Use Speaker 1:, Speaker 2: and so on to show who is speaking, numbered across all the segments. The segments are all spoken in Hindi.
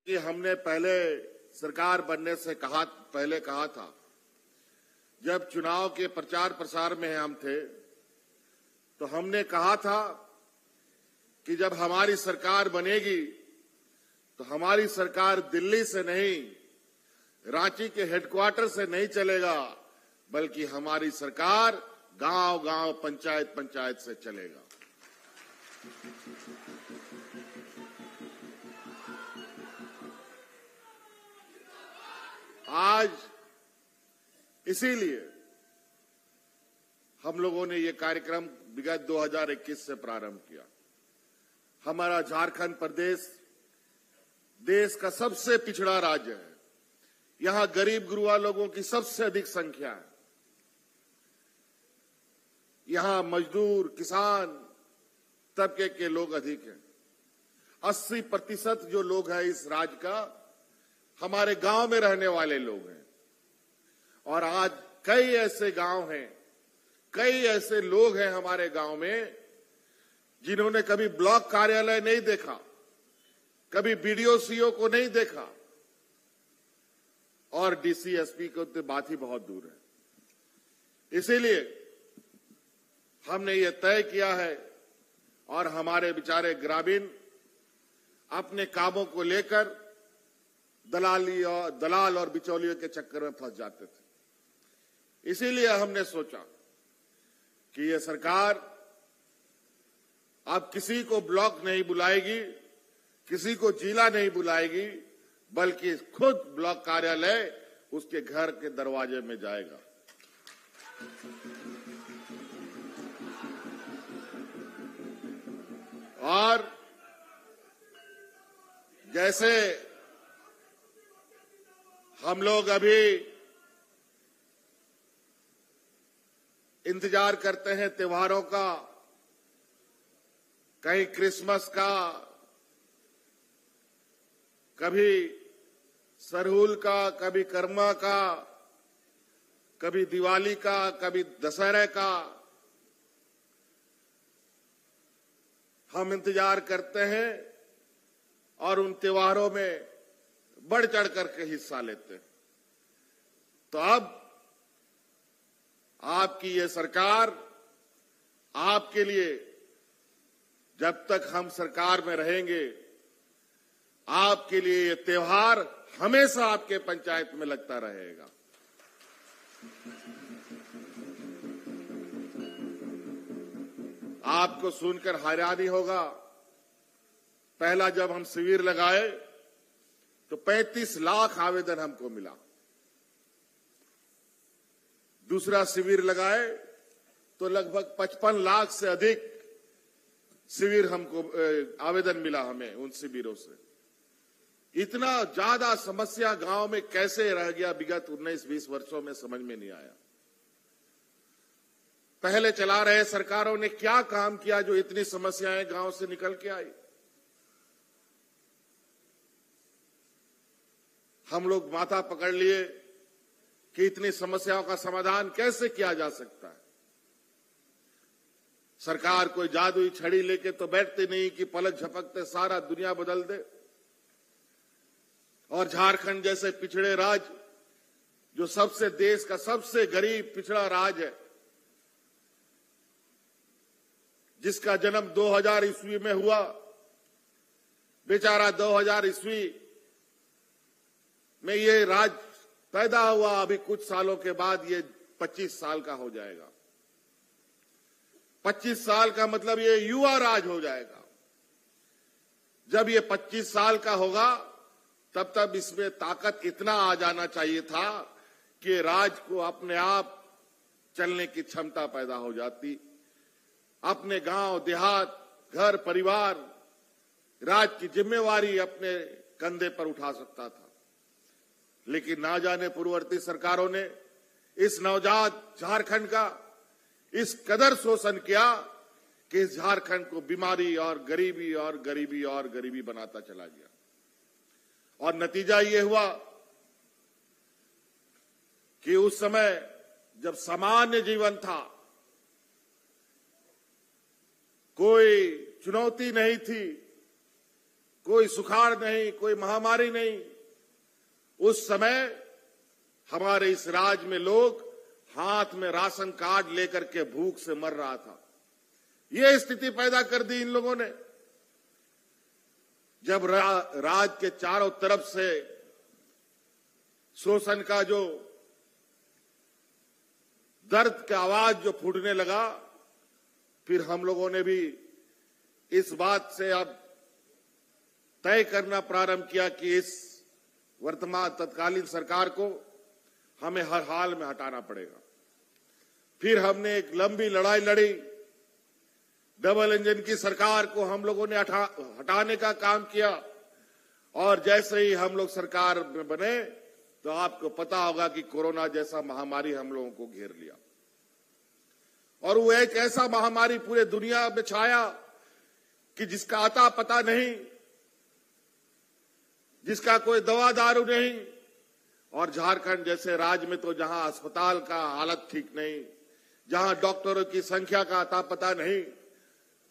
Speaker 1: कि हमने पहले सरकार बनने से पहले कहा था, जब चुनाव के प्रचार प्रसार में हम थे तो हमने कहा था कि जब हमारी सरकार बनेगी तो हमारी सरकार दिल्ली से नहीं, रांची के हेडक्वार्टर से नहीं चलेगा, बल्कि हमारी सरकार गांव-गांव, पंचायत-पंचायत से चलेगा। आज इसीलिए हम लोगों ने ये कार्यक्रम विगत 2021 से प्रारंभ किया। हमारा झारखंड प्रदेश देश का सबसे पिछड़ा राज्य है। यहां गरीब गुरुआ लोगों की सबसे अधिक संख्या है। यहां मजदूर, किसान तबके के लोग अधिक हैं। 80% जो लोग हैं इस राज्य का हमारे गांव में रहने वाले लोग हैं। और आज कई ऐसे गांव हैं, कई ऐसे लोग हैं हमारे गांव में जिन्होंने कभी ब्लॉक कार्यालय नहीं देखा, कभी बीडीओ सीओ को नहीं देखा, और डीसी एसपी को तो बात ही बहुत दूर है। इसीलिए हमने ये तय किया है और हमारे बेचारे ग्रामीण अपने कामों को लेकर दलाल और बिचौलियों के चक्कर में फंस जाते थे। इसीलिए हमने सोचा कि ये सरकार अब किसी को ब्लॉक नहीं बुलाएगी, किसी को जिला नहीं बुलाएगी, बल्कि खुद ब्लॉक कार्यालय उसके घर के दरवाजे में जाएगा। और जैसे हम लोग अभी इंतजार करते हैं त्योहारों का, कहीं क्रिसमस का, कभी सरहुल का, कभी कर्मा का, कभी दिवाली का, कभी दशहरे का, हम इंतजार करते हैं और उन त्योहारों में बढ़ चढ़ करके हिस्सा लेते हैं। तो अब आपकी ये सरकार आपके लिए, जब तक हम सरकार में रहेंगे, आपके लिए ये त्योहार हमेशा आपके पंचायत में लगता रहेगा। आपको सुनकर हैरानी होगा, पहला जब हम शिविर लगाए तो 35 लाख आवेदन हमको मिला। दूसरा शिविर लगाए तो लगभग 55 लाख से अधिक शिविर हमको आवेदन मिला हमें उन शिविरों से। इतना ज्यादा समस्या गांव में कैसे रह गया विगत 19-20 वर्षों में, समझ में नहीं आया। पहले चला रहे सरकारों ने क्या काम किया जो इतनी समस्याएं गांव से निकल के आई। हम लोग माथा पकड़ लिए कि इतनी समस्याओं का समाधान कैसे किया जा सकता है। सरकार कोई जादुई छड़ी लेके तो बैठती नहीं कि पलक झपकते सारा दुनिया बदल दे। और झारखंड जैसे पिछड़े राज्य, जो सबसे देश का सबसे गरीब पिछड़ा राज्य है, जिसका जन्म 2000 ईस्वी में हुआ, बेचारा 2000 ईस्वी में ये राज्य पैदा हुआ, अभी कुछ सालों के बाद ये 25 साल का हो जाएगा। 25 साल का मतलब ये युवा राज हो जाएगा। जब ये 25 साल का होगा तब इसमें ताकत इतना आ जाना चाहिए था कि राज को अपने आप चलने की क्षमता पैदा हो जाती। अपने गांव देहात, घर परिवार, राज की जिम्मेवारी अपने कंधे पर उठा सकता था। लेकिन ना जाने पूर्ववर्ती सरकारों ने इस नवजात झारखंड का इस कदर शोषण किया कि इस झारखंड को बीमारी और गरीबी और गरीबी और गरीबी बनाता चला गया। और नतीजा ये हुआ कि उस समय जब सामान्य जीवन था, कोई चुनौती नहीं थी, कोई सुखाड़ नहीं, कोई महामारी नहीं। उस समय हमारे इस राज्य में लोग हाथ में राशन कार्ड लेकर के भूख से मर रहा था। ये स्थिति पैदा कर दी इन लोगों ने। जब राज्य के चारों तरफ से शोषण का जो दर्द का आवाज जो फूटने लगा, फिर हम लोगों ने भी इस बात से अब तय करना प्रारंभ किया कि इस वर्तमान तत्कालीन सरकार को हमें हर हाल में हटाना पड़ेगा। फिर हमने एक लंबी लड़ाई लड़ी। डबल इंजन की सरकार को हम लोगों ने हटाने का काम किया, और जैसे ही हम लोग सरकार में बने तो आपको पता होगा कि कोरोना जैसा महामारी हम लोगों को घेर लिया। और वो एक ऐसा महामारी पूरे दुनिया में छाया कि जिसका अता पता नहीं, जिसका कोई दवा दारू नहीं। और झारखंड जैसे राज्य में तो जहां अस्पताल का हालत ठीक नहीं, जहां डॉक्टरों की संख्या का अता पता नहीं,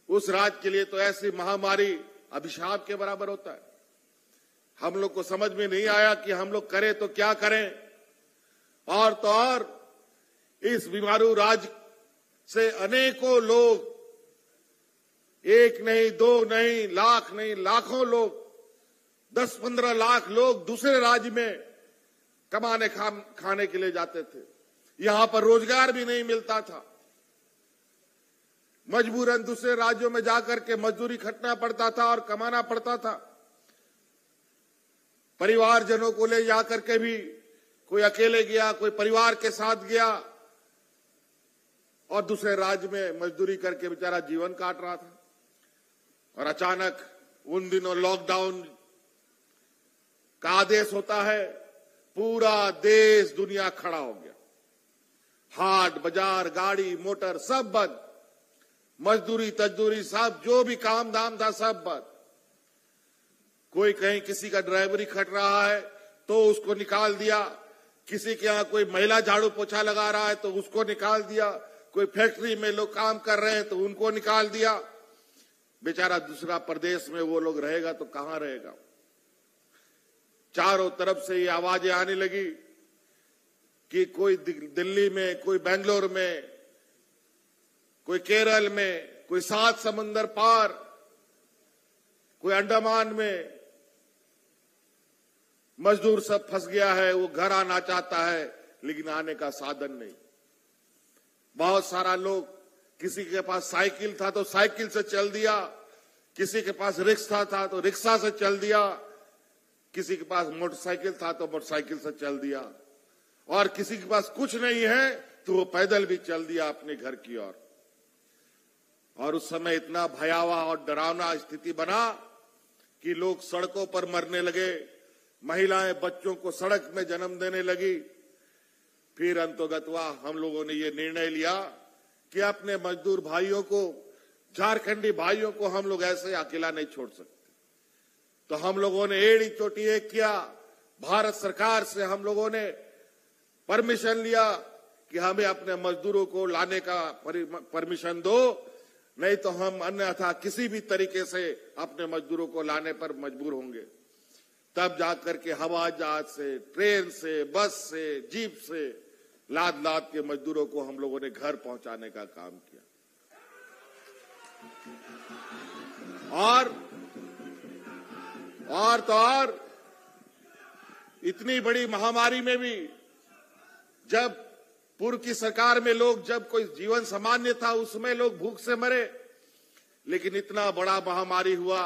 Speaker 1: उस राज्य के लिए तो ऐसी महामारी अभिशाप के बराबर होता है। हम लोग को समझ में नहीं आया कि हम लोग करें तो क्या करें। और तो और इस बीमारू राज्य से अनेकों लोग, एक नहीं, दो नहीं, लाख नहीं, लाखों लोग, 10-15 लाख लोग दूसरे राज्य में कमाने खाने के लिए जाते थे। यहां पर रोजगार भी नहीं मिलता था। मजबूरन दूसरे राज्यों में जाकर के मजदूरी खटना पड़ता था और कमाना पड़ता था। परिवारजनों को ले जाकर के भी, कोई अकेले गया, कोई परिवार के साथ गया, और दूसरे राज्य में मजदूरी करके बेचारा जीवन काट रहा था। और अचानक उन दिनों लॉकडाउन का आदेश होता है, पूरा देश दुनिया खड़ा हो गया। हाट बाजार, गाड़ी मोटर सब बंद, मजदूरी तजदूरी सब, जो भी काम धाम था सब बंद। कोई कहीं किसी का ड्राइवरी खट रहा है तो उसको निकाल दिया, किसी के यहां कोई महिला झाड़ू पोछा लगा रहा है तो उसको निकाल दिया, कोई फैक्ट्री में लोग काम कर रहे हैं तो उनको निकाल दिया। बेचारा दूसरा प्रदेश में वो लोग रहेगा तो कहां रहेगा। चारों तरफ से ये आवाजें आने लगी कि कोई दिल्ली में, कोई बेंगलोर में, कोई केरल में, कोई 7 समुंदर पार, कोई अंडमान में मजदूर सब फंस गया है। वो घर आना चाहता है लेकिन आने का साधन नहीं। बहुत सारा लोग, किसी के पास साइकिल था तो साइकिल से चल दिया, किसी के पास रिक्शा था तो रिक्शा से चल दिया, किसी के पास मोटरसाइकिल था तो मोटरसाइकिल से चल दिया, और किसी के पास कुछ नहीं है तो वो पैदल भी चल दिया अपने घर की ओर। और उस समय इतना भयावह और डरावना स्थिति बना कि लोग सड़कों पर मरने लगे, महिलाएं बच्चों को सड़क में जन्म देने लगी। फिर अंतोगत्वा हम लोगों ने ये निर्णय लिया कि अपने मजदूर भाइयों को, झारखंडी भाइयों को हम लोग ऐसे अकेला नहीं छोड़ सकते। तो हम लोगों ने एड़ी चोटी एक किया, भारत सरकार से हम लोगों ने परमिशन लिया कि हमें अपने मजदूरों को लाने का परमिशन दो, नहीं तो हम अन्यथा किसी भी तरीके से अपने मजदूरों को लाने पर मजबूर होंगे। तब जाकर के हवाई जहाज से, ट्रेन से, बस से, जीप से लाद लाद के मजदूरों को हम लोगों ने घर पहुंचाने का काम किया। और तो और इतनी बड़ी महामारी में भी, जब पूर्व की सरकार में लोग, जब कोई जीवन सामान्य था उसमें लोग भूख से मरे, लेकिन इतना बड़ा महामारी हुआ,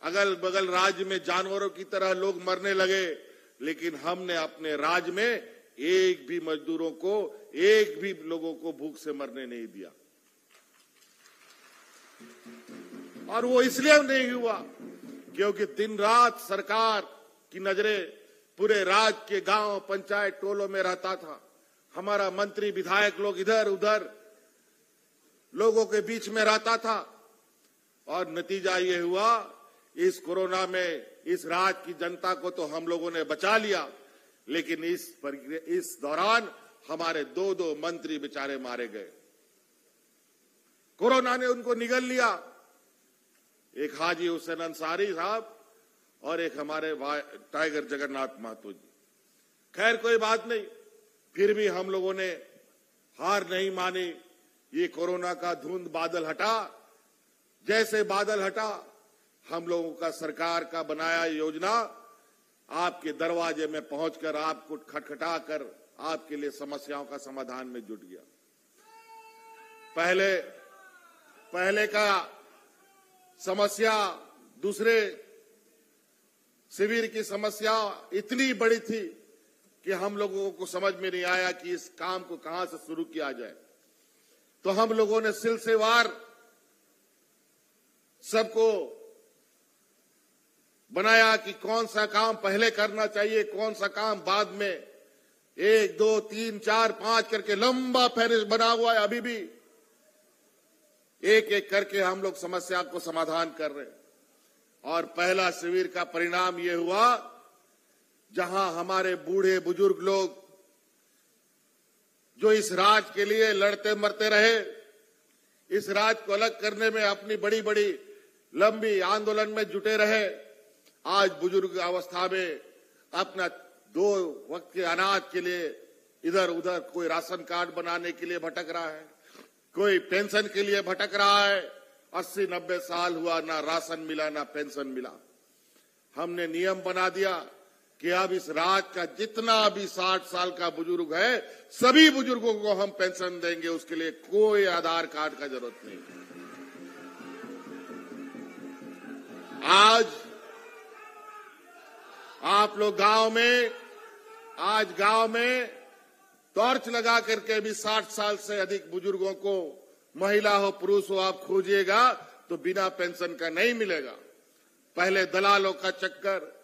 Speaker 1: अगल बगल राज्य में जानवरों की तरह लोग मरने लगे, लेकिन हमने अपने राज्य में एक भी मजदूरों को, एक भी लोगों को भूख से मरने नहीं दिया। और वो इसलिए नहीं हुआ क्योंकि दिन रात सरकार की नजरें पूरे राज्य के गांव, पंचायत, टोलों में रहता था। हमारा मंत्री विधायक लोग इधर उधर लोगों के बीच में रहता था, और नतीजा ये हुआ, इस कोरोना में इस राज्य की जनता को तो हम लोगों ने बचा लिया, लेकिन इस दौरान हमारे 2-2 मंत्री बेचारे मारे गए। कोरोना ने उनको निगल लिया। एक हाजी हुसैन अंसारी साहब और एक हमारे टाइगर जगन्नाथ महतो जी। खैर कोई बात नहीं, फिर भी हम लोगों ने हार नहीं मानी। ये कोरोना का धुंध बादल हटा, जैसे बादल हटा हम लोगों का सरकार का बनाया योजना आपके दरवाजे में पहुंचकर आपको खटखटाकर आपके लिए समस्याओं का समाधान में जुट गया। पहले का समस्या, दूसरे शिविर की समस्या इतनी बड़ी थी कि हम लोगों को समझ में नहीं आया कि इस काम को कहां से शुरू किया जाए। तो हम लोगों ने सिलसिलेवार सबको बनाया कि कौन सा काम पहले करना चाहिए, कौन सा काम बाद में। 1, 2, 3, 4, 5 करके लंबा फहरिस्त बना हुआ है। अभी भी एक एक करके हम लोग समस्या को समाधान कर रहे हैं। और पहला शिविर का परिणाम यह हुआ जहां हमारे बूढ़े बुजुर्ग लोग जो इस राज्य के लिए लड़ते मरते रहे, इस राज्य को अलग करने में अपनी बड़ी बड़ी लंबी आंदोलन में जुटे रहे, आज बुजुर्ग अवस्था में अपना 2 वक्त के अनाज के लिए इधर उधर, कोई राशन कार्ड बनाने के लिए भटक रहा है, कोई पेंशन के लिए भटक रहा है। 80-90 साल हुआ, ना राशन मिला ना पेंशन मिला। हमने नियम बना दिया कि अब इस राज्य का जितना भी 60 साल का बुजुर्ग है, सभी बुजुर्गों को हम पेंशन देंगे। उसके लिए कोई आधार कार्ड का जरूरत नहीं। आज आप लोग गांव में टॉर्च लगा करके भी 60 साल से अधिक बुजुर्गों को, महिला हो पुरुष हो, आप खोजिएगा तो बिना पेंशन का नहीं मिलेगा। पहले दलालों का चक्कर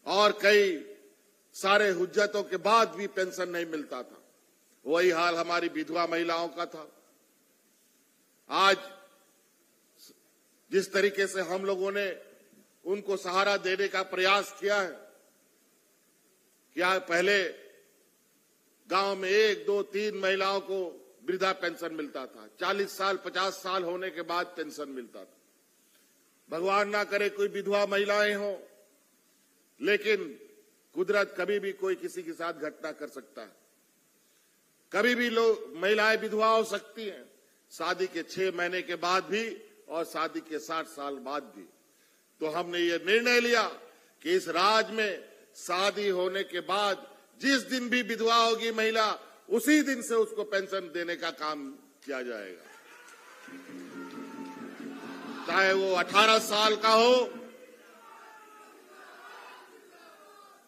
Speaker 1: और कई सारे हुज्जतों के बाद भी पेंशन नहीं मिलता था। वही हाल हमारी विधवा महिलाओं का था। आज जिस तरीके से हम लोगों ने उनको सहारा देने का प्रयास किया है, क्या पहले गांव में 1, 2, 3 महिलाओं को वृद्धा पेंशन मिलता था। 40 साल 50 साल होने के बाद पेंशन मिलता था। भगवान ना करे कोई विधवा महिलाएं हो, लेकिन कुदरत कभी भी कोई किसी के साथ घटना कर सकता है। कभी भी लोग महिलाएं विधवा हो सकती हैं, शादी के 6 महीने के बाद भी और शादी के 60 साल बाद भी। तो हमने ये निर्णय लिया कि इस राज्य में शादी होने के बाद जिस दिन भी विधवा होगी महिला, उसी दिन से उसको पेंशन देने का काम किया जाएगा। चाहे वो 18 साल का हो,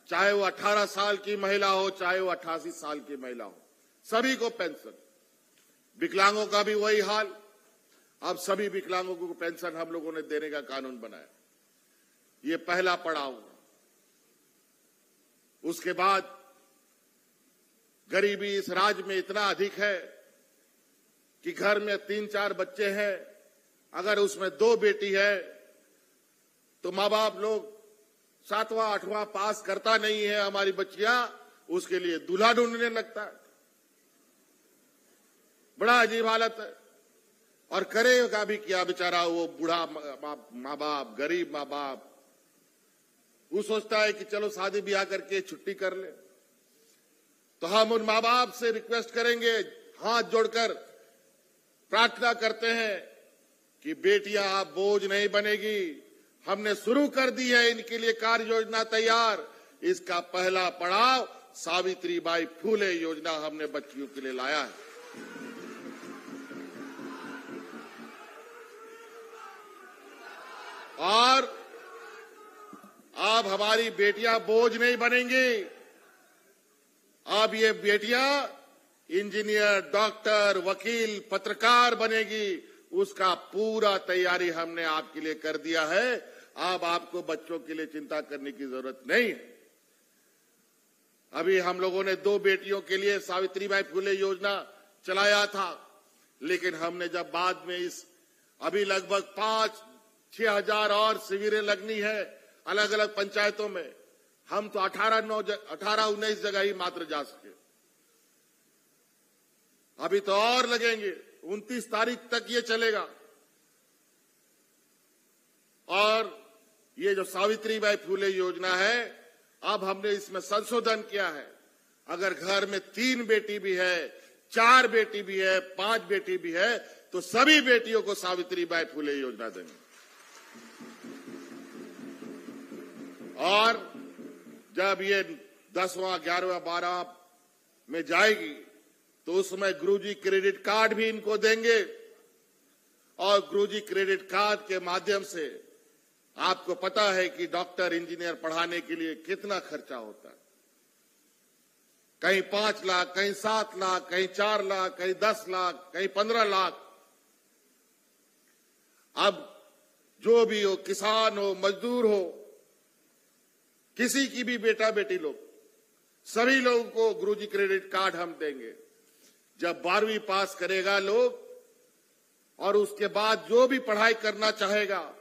Speaker 1: चाहे वो 18 साल की महिला हो, चाहे वो 88 साल की महिला हो, सभी को पेंशन। विकलांगों का भी वही हाल। अब सभी विकलांगों को पेंशन हम लोगों ने देने का कानून बनाया। ये पहला पड़ाव। उसके बाद गरीबी इस राज्य में इतना अधिक है कि घर में 3-4 बच्चे हैं, अगर उसमें 2 बेटी है तो माँ बाप लोग 7वां 8वां पास करता नहीं है हमारी बच्चियां, उसके लिए दूल्हा ढूंढने लगता है। बड़ा अजीब हालत है। और करेगा भी क्या बेचारा वो बूढ़ा माँ बाप, गरीब माँ बाप। वो सोचता है कि चलो शादी ब्याह करके छुट्टी कर ले। तो हम उन माँ बाप से रिक्वेस्ट करेंगे, हाथ जोड़कर प्रार्थना करते हैं कि बेटियां आप बोझ नहीं बनेगी। हमने शुरू कर दी है इनके लिए कार्य योजना तैयार। इसका पहला पड़ाव सावित्रीबाई फूले योजना हमने बच्चियों के लिए लाया है। और अब हमारी बेटियां बोझ नहीं बनेंगी। अब ये बेटियां इंजीनियर, डॉक्टर, वकील, पत्रकार बनेगी। उसका पूरा तैयारी हमने आपके लिए कर दिया है। अब आपको बच्चों के लिए चिंता करने की जरूरत नहीं है। अभी हम लोगों ने 2 बेटियों के लिए सावित्रीबाई फूले योजना चलाया था, लेकिन हमने जब बाद में अभी लगभग 5-6 हजार और शिविरें लगनी है अलग अलग पंचायतों में। हम तो 18-19 जगह ही मात्र जा सके। अभी तो और लगेंगे। 29 तारीख तक ये चलेगा। और ये जो सावित्रीबाई फुले योजना है, अब हमने इसमें संशोधन किया है। अगर घर में 3 बेटी भी है, 4 बेटी भी है, 5 बेटी भी है, तो सभी बेटियों को सावित्रीबाई फुले योजना देंगे। और जब ये 10वां, 11वां, 12वां में जाएगी तो उसमें गुरुजी क्रेडिट कार्ड भी इनको देंगे। और गुरुजी क्रेडिट कार्ड के माध्यम से आपको पता है कि डॉक्टर, इंजीनियर पढ़ाने के लिए कितना खर्चा होता है। कहीं 5 लाख, कहीं 7 लाख, कहीं 4 लाख, कहीं 10 लाख, कहीं 15 लाख। अब जो भी हो, किसान हो, मजदूर हो, किसी की भी बेटा बेटी लोग, सभी लोगों को गुरुजी क्रेडिट कार्ड हम देंगे। जब 12वीं पास करेगा लोग, और उसके बाद जो भी पढ़ाई करना चाहेगा,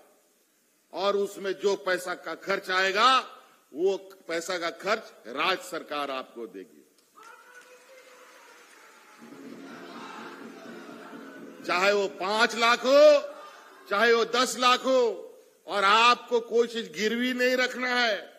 Speaker 1: और उसमें जो पैसा का खर्च आएगा, वो पैसा का खर्च राज्य सरकार आपको देगी। चाहे वो 5 लाख हो, चाहे वो 10 लाख हो। और आपको कोई चीज गिरवी नहीं रखना है,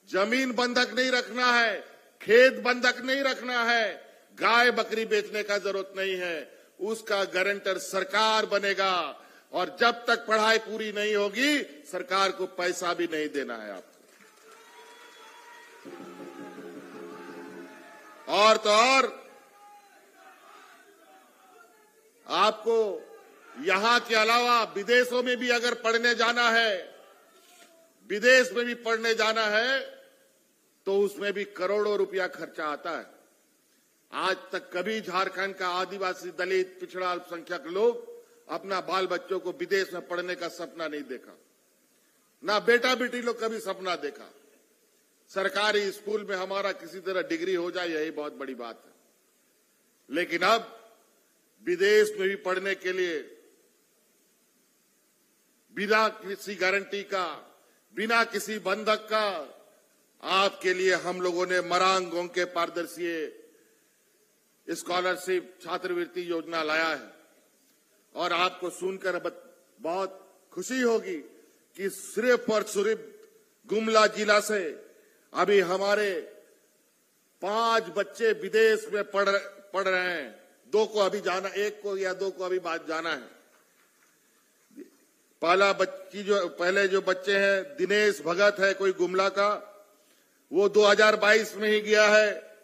Speaker 1: जमीन बंधक नहीं रखना है, खेत बंधक नहीं रखना है, गाय बकरी बेचने का जरूरत नहीं है। उसका गारंटर सरकार बनेगा। और जब तक पढ़ाई पूरी नहीं होगी, सरकार को पैसा भी नहीं देना है आपको। और तो और आपको यहां के अलावा विदेशों में भी अगर पढ़ने जाना है, विदेश में भी पढ़ने जाना है, तो उसमें भी करोड़ों रुपया खर्चा आता है। आज तक कभी झारखंड का आदिवासी, दलित, पिछड़ा, अल्पसंख्यक लोग अपना बाल बच्चों को विदेश में पढ़ने का सपना नहीं देखा। ना बेटा बेटी लोग कभी सपना देखा। सरकारी स्कूल में हमारा किसी तरह डिग्री हो जाए, यही बहुत बड़ी बात है। लेकिन अब विदेश में भी पढ़ने के लिए बिना किसी गारंटी का, बिना किसी बंधक का, आपके लिए हम लोगों ने मरांगों के पारदर्शी स्कॉलरशिप छात्रवृत्ति योजना लाया है। और आपको सुनकर बहुत खुशी होगी कि सिर्फ और सिर्फ गुमला जिला से अभी हमारे 5 बच्चे विदेश में पढ़ रहे हैं। 2 को अभी जाना, 1 को या 2 को अभी बाद जाना है। पहले जो बच्चे हैं, दिनेश भगत है कोई गुमला का, वो 2022 में ही गया है।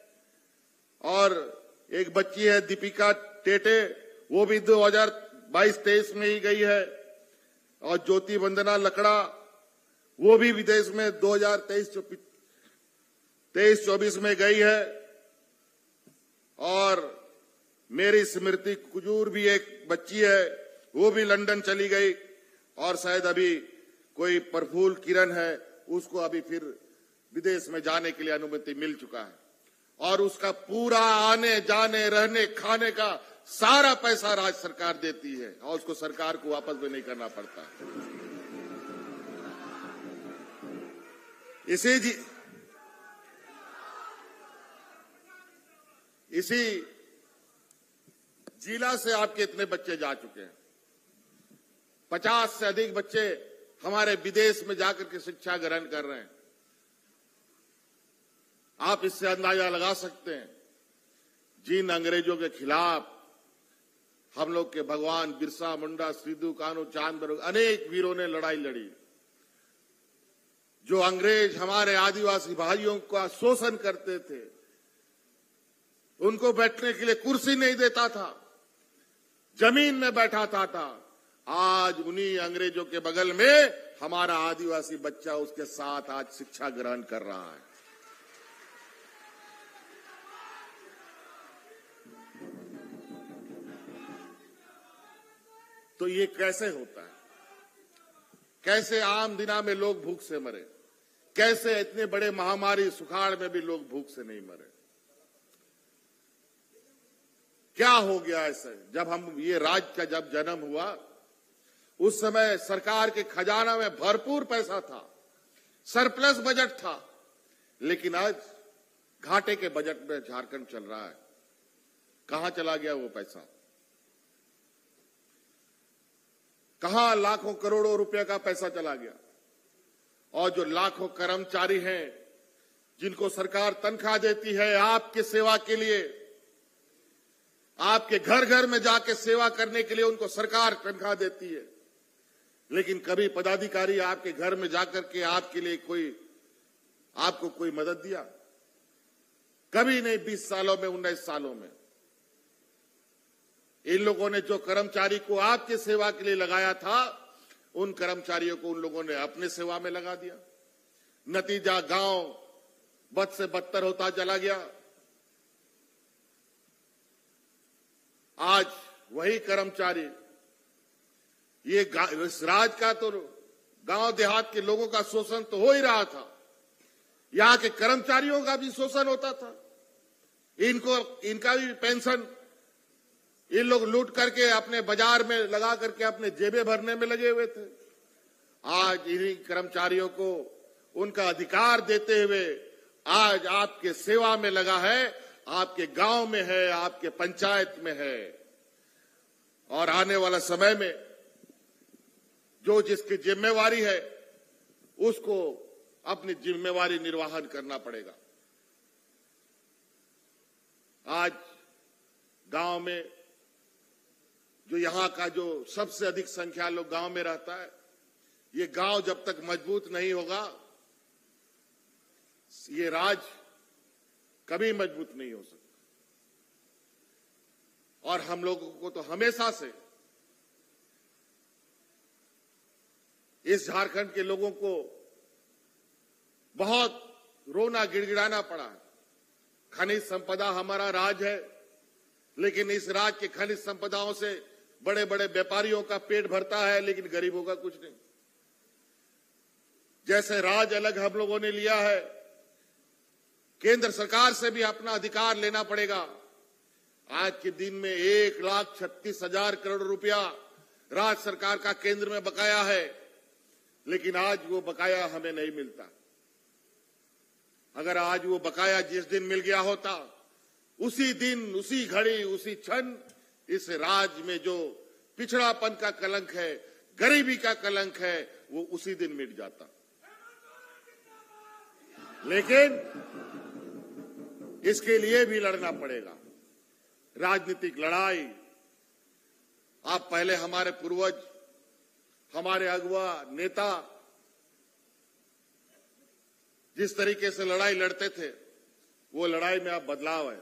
Speaker 1: और एक बच्ची है दीपिका टेटे, वो भी 2022-23 में ही गई है। और ज्योति वंदना लकड़ा, वो भी विदेश में 2023-24 में गई है। और मेरी स्मृति कुजूर भी एक बच्ची है, वो भी लंदन चली गई। और शायद अभी कोई प्रफुल्ल किरण है, उसको अभी फिर विदेश में जाने के लिए अनुमति मिल चुका है। और उसका पूरा आने जाने, रहने, खाने का सारा पैसा राज्य सरकार देती है, और उसको सरकार को वापस भी नहीं करना पड़ता। इसी जिला से आपके इतने बच्चे जा चुके हैं। 50 से अधिक बच्चे हमारे विदेश में जाकर के शिक्षा ग्रहण कर रहे हैं। आप इससे अंदाजा लगा सकते हैं, जिन अंग्रेजों के खिलाफ हम लोग के भगवान बिरसा मुंडा, सिद्धू कान्हू, चांद बरूद, अनेक वीरों ने लड़ाई लड़ी। जो अंग्रेज हमारे आदिवासी भाइयों का शोषण करते थे, उनको बैठने के लिए कुर्सी नहीं देता था, जमीन में बैठाता था। आज उन्हीं अंग्रेजों के बगल में हमारा आदिवासी बच्चा उसके साथ आज शिक्षा ग्रहण कर रहा है। तो ये कैसे होता है? कैसे आम दिना में लोग भूख से मरे? कैसे इतने बड़े महामारी सुखाड़ में भी लोग भूख से नहीं मरे? क्या हो गया ऐसे? जब हम ये राज्य का जब जन्म हुआ, उस समय सरकार के खजाना में भरपूर पैसा था, सरप्लस बजट था। लेकिन आज घाटे के बजट में झारखंड चल रहा है। कहां चला गया वो पैसा? कहां लाखों करोड़ों रुपए का पैसा चला गया? और जो लाखों कर्मचारी हैं जिनको सरकार तनख्वाह देती है आपकी सेवा के लिए, आपके घर घर में जाके सेवा करने के लिए उनको सरकार तनख्वाह देती है, लेकिन कभी पदाधिकारी आपके घर में जाकर के आपके लिए आपको कोई मदद दिया? कभी नहीं। 20 सालों में, 19 सालों में इन लोगों ने जो कर्मचारी को आपकी सेवा के लिए लगाया था, उन कर्मचारियों को उन लोगों ने अपने सेवा में लगा दिया। नतीजा गांव बद से बदतर होता चला गया। आज वही कर्मचारी, ये इस राज का तो गांव देहात के लोगों का शोषण तो हो ही रहा था, यहां के कर्मचारियों का भी शोषण होता था। इनका भी पेंशन इन लोग लूट करके अपने बाजार में लगा करके अपने जेबें भरने में लगे हुए थे। आज इन्हीं कर्मचारियों को उनका अधिकार देते हुए आज आपके सेवा में लगा है, आपके गांव में है, आपके पंचायत में है। और आने वाला समय में जो जिसकी जिम्मेवारी है उसको अपनी जिम्मेवारी निर्वाहन करना पड़ेगा। आज गांव में जो यहां का जो सबसे अधिक संख्या लोग गांव में रहता है, ये गांव जब तक मजबूत नहीं होगा, ये राज कभी मजबूत नहीं हो सकता। और हम लोगों को तो हमेशा से इस झारखंड के लोगों को बहुत रोना गिड़गिड़ाना पड़ा है। खनिज संपदा हमारा राज है, लेकिन इस राज के खनिज संपदाओं से बड़े बड़े व्यापारियों का पेट भरता है, लेकिन गरीबों का कुछ नहीं। जैसे राज अलग हम लोगों ने लिया है, केंद्र सरकार से भी अपना अधिकार लेना पड़ेगा। आज के दिन में 1,36,000 करोड़ रुपया राज्य सरकार का केंद्र में बकाया है, लेकिन आज वो बकाया हमें नहीं मिलता। अगर आज वो बकाया जिस दिन मिल गया होता, उसी दिन, उसी घड़ी, उसी क्षण इस राज्य में जो पिछड़ापन का कलंक है, गरीबी का कलंक है, वो उसी दिन मिट जाता। लेकिन इसके लिए भी लड़ना पड़ेगा, राजनीतिक लड़ाई। आप पहले हमारे पूर्वज, हमारे अगुआ नेता जिस तरीके से लड़ाई लड़ते थे, वो लड़ाई में अब बदलाव है।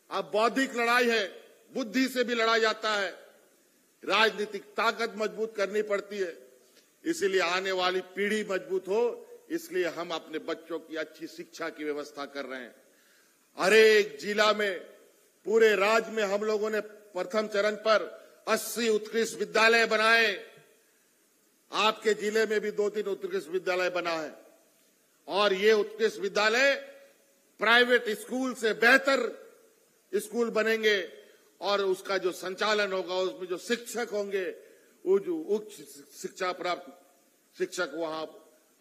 Speaker 1: अब बौद्धिक लड़ाई है, बुद्धि से भी लड़ा जाता है, राजनीतिक ताकत मजबूत करनी पड़ती है। इसीलिए आने वाली पीढ़ी मजबूत हो, इसलिए हम अपने बच्चों की अच्छी शिक्षा की व्यवस्था कर रहे हैं। हर एक जिला में, पूरे राज्य में हम लोगों ने प्रथम चरण पर 80 उत्कृष्ट विद्यालय बनाए। आपके जिले में भी 2-3 उत्कृष्ट विद्यालय बना है, और ये उत्कृष्ट विद्यालय प्राइवेट स्कूल से बेहतर स्कूल बनेंगे, और उसका जो संचालन होगा, उसमें जो शिक्षक होंगे, वो जो उच्च शिक्षा प्राप्त शिक्षक, वहां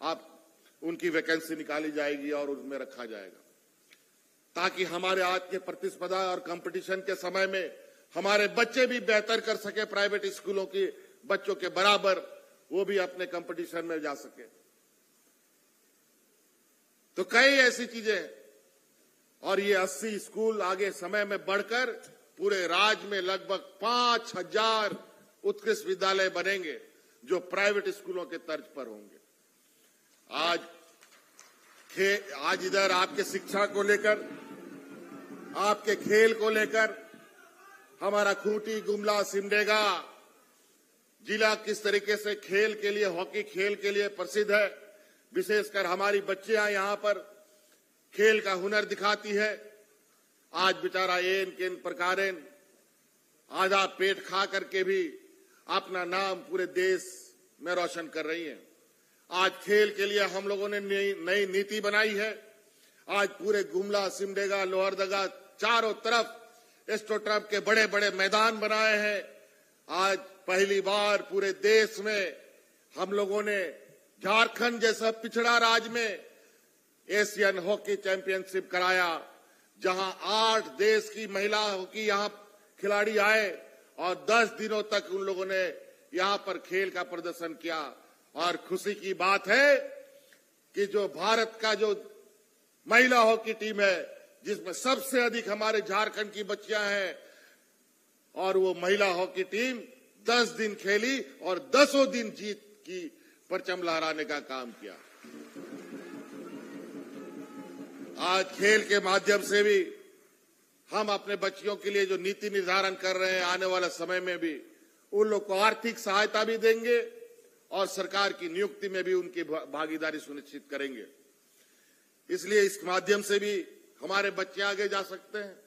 Speaker 1: आप उनकी वैकेंसी निकाली जाएगी और उसमें रखा जाएगा, ताकि हमारे आज के प्रतिस्पर्धा और कंपटीशन के समय में हमारे बच्चे भी बेहतर कर सके, प्राइवेट स्कूलों के बच्चों के बराबर वो भी अपने कंपटीशन में जा सके। तो कई ऐसी चीजें हैं, और ये 80 स्कूल आगे समय में बढ़कर पूरे राज्य में लगभग 5,000 उत्कृष्ट विद्यालय बनेंगे, जो प्राइवेट स्कूलों के तर्ज पर होंगे। आज इधर आपके शिक्षा को लेकर, आपके खेल को लेकर, हमारा खूंटी, गुमला, सिमडेगा जिला किस तरीके से खेल के लिए, हॉकी खेल के लिए प्रसिद्ध है। विशेषकर हमारी बच्चियां यहां पर खेल का हुनर दिखाती है। आज बेचारा एन केन प्रकारेन आधा पेट खा करके भी अपना नाम पूरे देश में रोशन कर रही है। आज खेल के लिए हम लोगों ने नई नीति बनाई है। आज पूरे गुमला, सिमडेगा, लोहरदगा चारों तरफ एस्ट्रोटर्फ के बड़े बड़े मैदान बनाए हैं। आज पहली बार पूरे देश में हम लोगों ने झारखंड जैसा पिछड़ा राज्य में एशियन हॉकी चैंपियनशिप कराया, जहां 8 देश की महिला हॉकी यहां खिलाड़ी आए और 10 दिनों तक उन लोगों ने यहां पर खेल का प्रदर्शन किया। और खुशी की बात है कि जो भारत का जो महिला हॉकी टीम है, जिसमें सबसे अधिक हमारे झारखंड की बच्चियां हैं, और वो महिला हॉकी टीम 10 दिन खेली और 10 दिन जीत की परचम लहराने का काम किया। आज खेल के माध्यम से भी हम अपने बच्चियों के लिए जो नीति निर्धारण कर रहे हैं, आने वाले समय में भी उन लोग को आर्थिक सहायता भी देंगे और सरकार की नियुक्ति में भी उनकी भागीदारी सुनिश्चित करेंगे। इसलिए इस माध्यम से भी हमारे बच्चे आगे जा सकते हैं।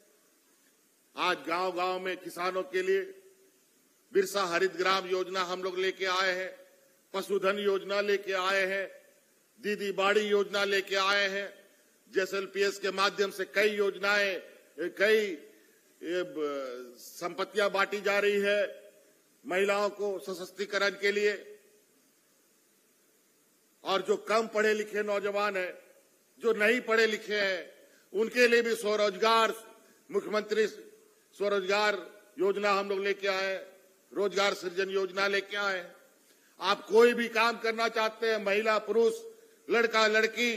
Speaker 1: आज गांव-गांव में किसानों के लिए बिरसा हरित ग्राम योजना हम लोग लेके आए हैं, पशुधन योजना लेके आए हैं, दीदी बाड़ी योजना लेके आए हैं, JSLPS के माध्यम से कई योजनाएं, कई संपत्तियां बांटी जा रही है महिलाओं को सशक्तिकरण के लिए। और जो कम पढ़े लिखे नौजवान हैं, जो नहीं पढ़े लिखे हैं, उनके लिए भी स्वरोजगार, मुख्यमंत्री स्वरोजगार योजना हम लोग लेके आए, रोजगार सृजन योजना लेके आए। आप कोई भी काम करना चाहते हैं, महिला पुरुष, लड़का लड़की,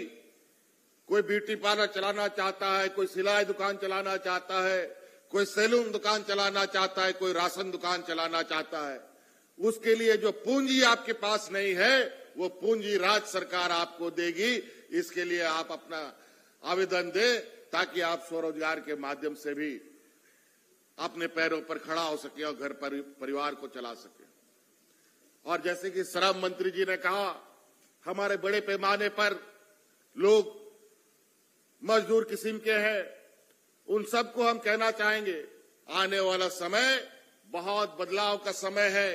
Speaker 1: कोई ब्यूटी पार्लर चलाना चाहता है, कोई सिलाई दुकान चलाना चाहता है, कोई सैलून दुकान चलाना चाहता है, कोई राशन दुकान चलाना चाहता है, उसके लिए जो पूंजी आपके पास नहीं है, वो पूंजी राज्य सरकार आपको देगी। इसके लिए आप अपना आवेदन दें ताकि आप स्वरोजगार के माध्यम से भी अपने पैरों पर खड़ा हो सके और घर पर परिवार को चला सके। और जैसे कि श्रम मंत्री जी ने कहा, हमारे बड़े पैमाने पर लोग मजदूर किस्म के हैं, उन सबको हम कहना चाहेंगे, आने वाला समय बहुत बदलाव का समय है,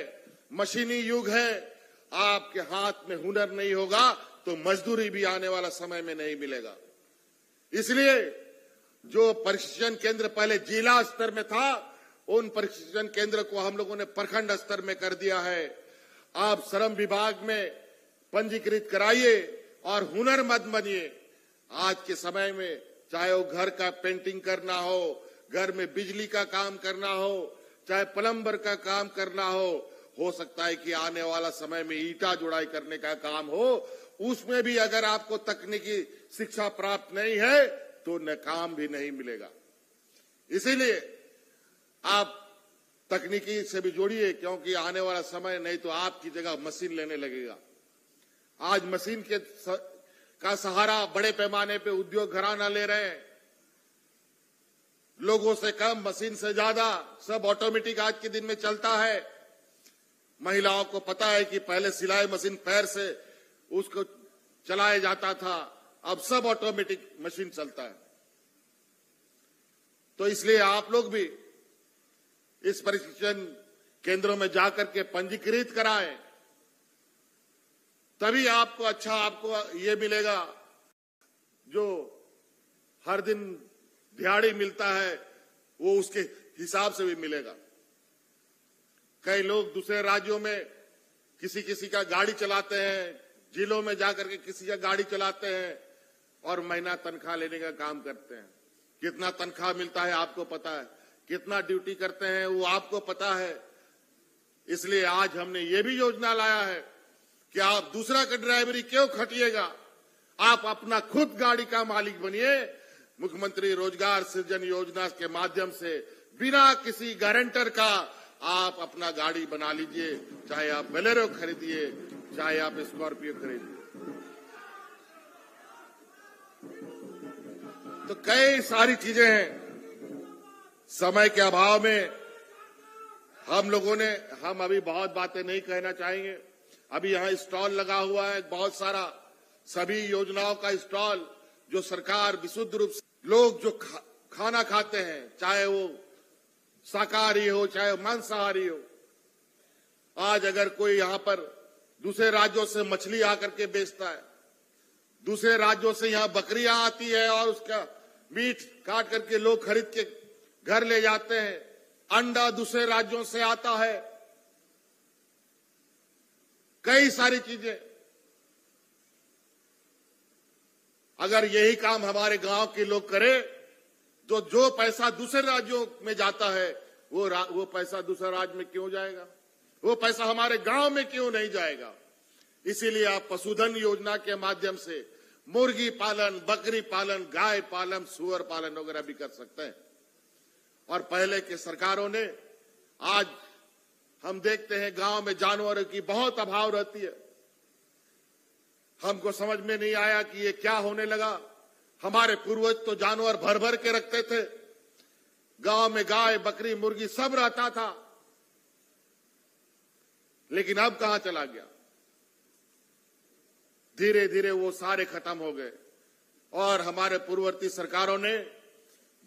Speaker 1: मशीनी युग है। आपके हाथ में हुनर नहीं होगा तो मजदूरी भी आने वाला समय में नहीं मिलेगा। इसलिए जो प्रशिक्षण केंद्र पहले जिला स्तर में था, उन प्रशिक्षण केंद्र को हम लोगों ने प्रखंड स्तर में कर दिया है। आप श्रम विभाग में पंजीकृत कराइए और हुनरमंद बनिए। आज के समय में चाहे वो घर का पेंटिंग करना हो, घर में बिजली का काम करना हो, चाहे प्लम्बर का काम करना हो सकता है कि आने वाला समय में ईंटा जुड़ाई करने का काम हो, उसमें भी अगर आपको तकनीकी शिक्षा प्राप्त नहीं है तो न काम भी नहीं मिलेगा। इसीलिए आप तकनीकी से भी जोड़िए, क्योंकि आने वाला समय नहीं तो आपकी जगह मशीन लेने लगेगा। आज मशीन का सहारा बड़े पैमाने पे उद्योग घराना ले रहे हैं। लोगों से कम, मशीन से ज्यादा, सब ऑटोमेटिक आज के दिन में चलता है। महिलाओं को पता है कि पहले सिलाई मशीन पैर से उसको चलाया जाता था, अब सब ऑटोमेटिक मशीन चलता है। तो इसलिए आप लोग भी इस प्रशिक्षण केंद्रों में जाकर के पंजीकृत कराएं, तभी आपको ये मिलेगा जो हर दिन दिहाड़ी मिलता है, वो उसके हिसाब से भी मिलेगा। कई लोग दूसरे राज्यों में किसी का गाड़ी चलाते हैं, जिलों में जाकर के किसी का गाड़ी चलाते हैं और महीना तनख्वाह लेने का काम करते हैं। कितना तनख्वाह मिलता है आपको पता है, कितना ड्यूटी करते हैं वो आपको पता है। इसलिए आज हमने ये भी योजना लाया है कि आप दूसरा का ड्राइवरी क्यों खटिएगा, आप अपना खुद गाड़ी का मालिक बनिए। मुख्यमंत्री रोजगार सृजन योजना के माध्यम से बिना किसी गारंटर का आप अपना गाड़ी बना लीजिए, चाहे आप बोलेरो खरीदिए, चाहे आप स्कॉर्पियो खरीदिए। तो कई सारी चीजें हैं। समय के अभाव में हम अभी बहुत बातें नहीं कहना चाहेंगे। अभी यहाँ स्टॉल लगा हुआ है बहुत सारा, सभी योजनाओं का स्टॉल जो सरकार विशुद्ध रूप से लोग जो खाना खाते हैं, चाहे वो शाकाहारी हो चाहे मांसाहारी हो। आज अगर कोई यहाँ पर दूसरे राज्यों से मछली आकर के बेचता है, दूसरे राज्यों से यहाँ बकरियां आती है और उसका मीट काट करके लोग खरीद के घर ले जाते हैं, अंडा दूसरे राज्यों से आता है, कई सारी चीजें। अगर यही काम हमारे गांव के लोग करें तो जो पैसा दूसरे राज्यों में जाता है वो पैसा दूसरे राज्य में क्यों जाएगा, वो पैसा हमारे गांव में क्यों नहीं जाएगा। इसीलिए आप पशुधन योजना के माध्यम से मुर्गी पालन, बकरी पालन, गाय पालन, सुअर पालन वगैरह भी कर सकते हैं। और पहले की सरकारों ने, आज हम देखते हैं गांव में जानवरों की बहुत अभाव रहती है। हमको समझ में नहीं आया कि ये क्या होने लगा। हमारे पूर्वज तो जानवर भर भर के रखते थे, गांव में गाय, बकरी, मुर्गी सब रहता था, लेकिन अब कहां चला गया। धीरे धीरे वो सारे खत्म हो गए। और हमारे पूर्ववर्ती सरकारों ने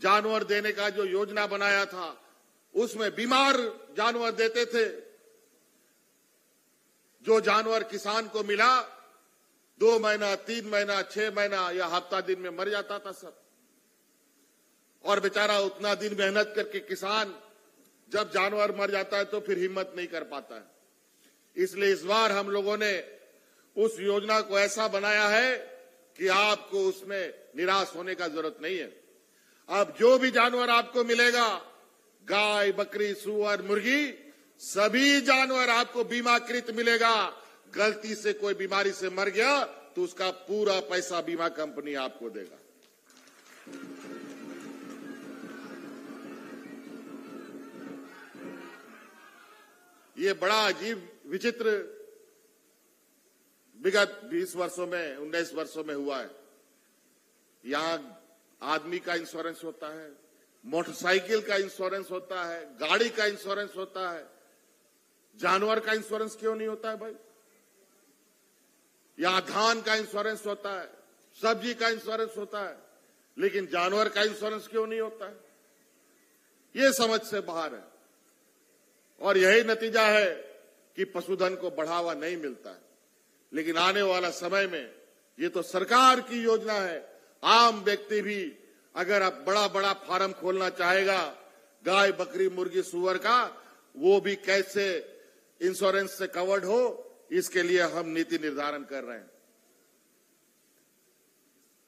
Speaker 1: जानवर देने का जो योजना बनाया था, उसमें बीमार जानवर देते थे। जो जानवर किसान को मिला 2 महीना, 3 महीना, 6 महीना या हफ्ता दिन में मर जाता था सब। और बेचारा उतना दिन मेहनत करके किसान जब जानवर मर जाता है तो फिर हिम्मत नहीं कर पाता है। इसलिए इस बार हम लोगों ने उस योजना को ऐसा बनाया है कि आपको उसमें निराश होने का जरूरत नहीं है। अब जो भी जानवर आपको मिलेगा, गाय, बकरी, सुअर, मुर्गी, सभी जानवर आपको बीमाकृत मिलेगा। गलती से कोई बीमारी से मर गया तो उसका पूरा पैसा बीमा कंपनी आपको देगा। ये बड़ा अजीब विचित्र विगत 20 वर्षों में, 19 वर्षों में हुआ है। यहां आदमी का इंश्योरेंस होता है, मोटरसाइकिल का इंश्योरेंस होता है, गाड़ी का इंश्योरेंस होता है, जानवर का इंश्योरेंस क्यों नहीं होता है भाई? यहां धान का इंश्योरेंस होता है, सब्जी का इंश्योरेंस होता है, लेकिन जानवर का इंश्योरेंस क्यों नहीं होता है? ये समझ से बाहर है। और यही नतीजा है कि पशुधन को बढ़ावा नहीं मिलता है। लेकिन आने वाला समय में ये तो सरकार की योजना है। आम व्यक्ति भी अगर आप बड़ा बड़ा फार्म खोलना चाहेगा गाय, बकरी, मुर्गी, सुअर का, वो भी कैसे इंश्योरेंस से कवर्ड हो, इसके लिए हम नीति निर्धारण कर रहे हैं।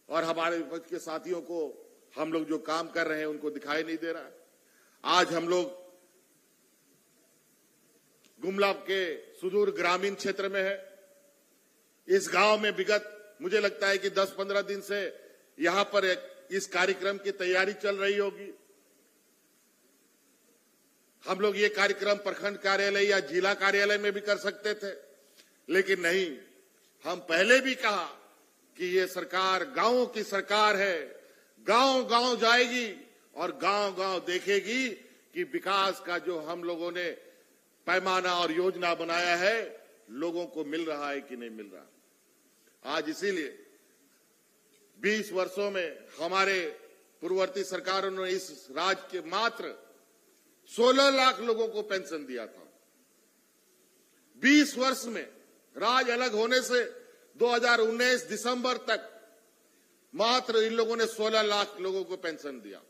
Speaker 1: और हमारे विपक्ष के साथियों को हम लोग जो काम कर रहे हैं उनको दिखाई नहीं दे रहा है। आज हम लोग गुमला के सुदूर ग्रामीण क्षेत्र में है। इस गांव में विगत मुझे लगता है कि 10-15 दिन से यहां पर इस कार्यक्रम की तैयारी चल रही होगी। हम लोग ये कार्यक्रम प्रखंड कार्यालय या जिला कार्यालय में भी कर सकते थे, लेकिन नहीं। हम पहले भी कहा कि ये सरकार गांवों की सरकार है। गांव गांव जाएगी और गांव गांव देखेगी कि विकास का जो हम लोगों ने पैमाना और योजना बनाया है, लोगों को मिल रहा है कि नहीं मिल रहा। आज इसीलिए 20 वर्षों में हमारे पूर्ववर्ती सरकारों ने इस राज्य के मात्र 16 लाख लोगों को पेंशन दिया था। 20 वर्ष में राज्य अलग होने से 2019 दिसंबर तक मात्र इन लोगों ने 16 लाख लोगों को पेंशन दिया।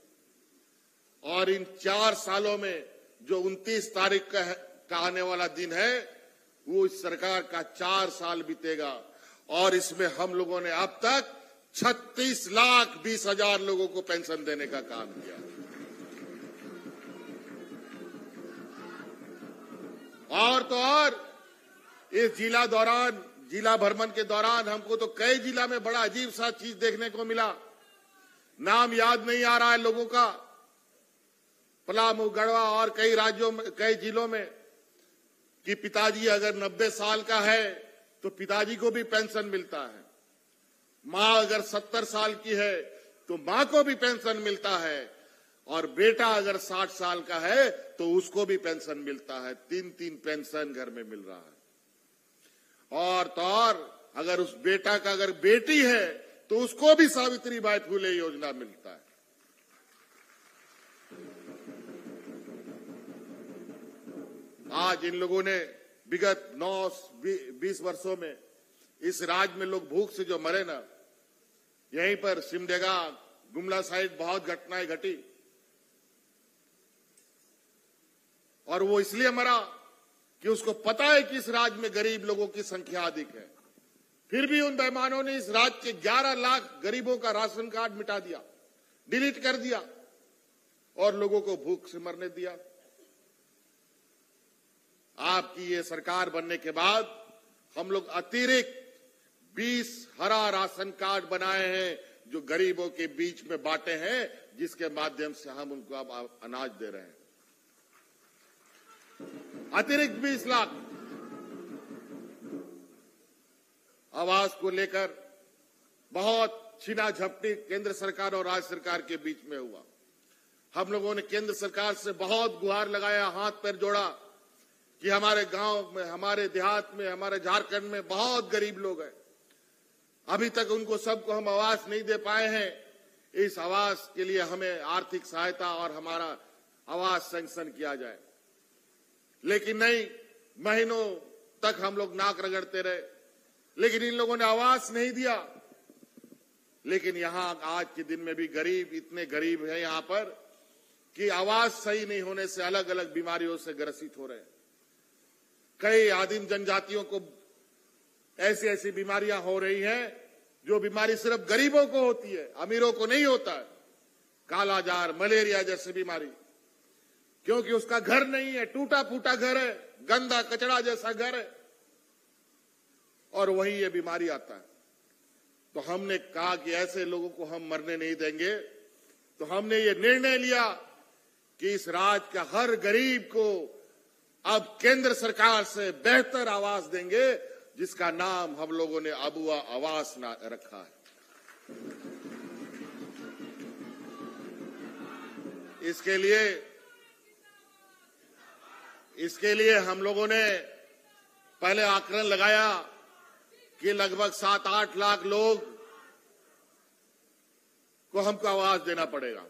Speaker 1: और इन 4 सालों में जो 29 तारीख का आने वाला दिन है, वो इस सरकार का 4 साल बीतेगा। और इसमें हम लोगों ने अब तक 36,20,000 लोगों को पेंशन देने का काम किया। और तो और इस जिला भ्रमण के दौरान हमको तो कई जिला में बड़ा अजीब सा चीज देखने को मिला। नाम याद नहीं आ रहा है लोगों का। पलामू, गढ़वा और कई राज्यों में, कई जिलों में कि पिताजी अगर 90 साल का है तो पिताजी को भी पेंशन मिलता है। मां अगर 70 साल की है तो मां को भी पेंशन मिलता है। और बेटा अगर 60 साल का है तो उसको भी पेंशन मिलता है। 3-3 पेंशन घर में मिल रहा है। और तो और अगर उस बेटा का अगर बेटी है तो उसको भी सावित्रीबाई फुले योजना मिलता है। आज इन लोगों ने विगत 9-20 वर्षों में इस राज्य में लोग भूख से जो मरे ना, यहीं पर सिमडेगा, गुमला साइड बहुत घटनाएं घटी। और वो इसलिए मरा कि उसको पता है कि इस राज्य में गरीब लोगों की संख्या अधिक है। फिर भी उन बेईमानों ने इस राज्य के 11 लाख गरीबों का राशन कार्ड मिटा दिया, डिलीट कर दिया और लोगों को भूख से मरने दिया। आपकी ये सरकार बनने के बाद हम लोग अतिरिक्त 20 हरा राशन कार्ड बनाए हैं जो गरीबों के बीच में बांटे हैं, जिसके माध्यम से हम उनको अब अनाज दे रहे हैं। अतिरिक्त 20 लाख आवास को लेकर बहुत छीना झपटी केंद्र सरकार और राज्य सरकार के बीच में हुआ। हम लोगों ने केंद्र सरकार से बहुत गुहार लगाया, हाथ पैर जोड़ा कि हमारे गांव में, हमारे देहात में, हमारे झारखंड में बहुत गरीब लोग हैं, अभी तक उनको सबको हम आवास नहीं दे पाए हैं। इस आवास के लिए हमें आर्थिक सहायता और हमारा आवास सैंक्शन किया जाए। लेकिन नहीं, महीनों तक हम लोग नाक रगड़ते रहे, लेकिन इन लोगों ने आवास नहीं दिया। लेकिन यहां आज के दिन में भी गरीब इतने गरीब हैं यहां पर कि आवास सही नहीं होने से अलग अलग बीमारियों से ग्रसित हो रहे हैं। कई आदिम जनजातियों को ऐसी ऐसी बीमारियां हो रही हैं जो बीमारी सिर्फ गरीबों को होती है, अमीरों को नहीं होता है। कालाजार, मलेरिया जैसी बीमारी, क्योंकि उसका घर नहीं है, टूटा फूटा घर है, गंदा कचरा जैसा घर है, और वहीं ये बीमारी आता है। तो हमने कहा कि ऐसे लोगों को हम मरने नहीं देंगे। तो हमने ये निर्णय लिया कि इस राज्य का हर गरीब को अब केंद्र सरकार से बेहतर आवास देंगे, जिसका नाम हम लोगों ने अबुआ आवास रखा है। इसके लिए हम लोगों ने पहले आकलन लगाया कि लगभग 7-8 लाख लोग को हमको आवास देना पड़ेगा,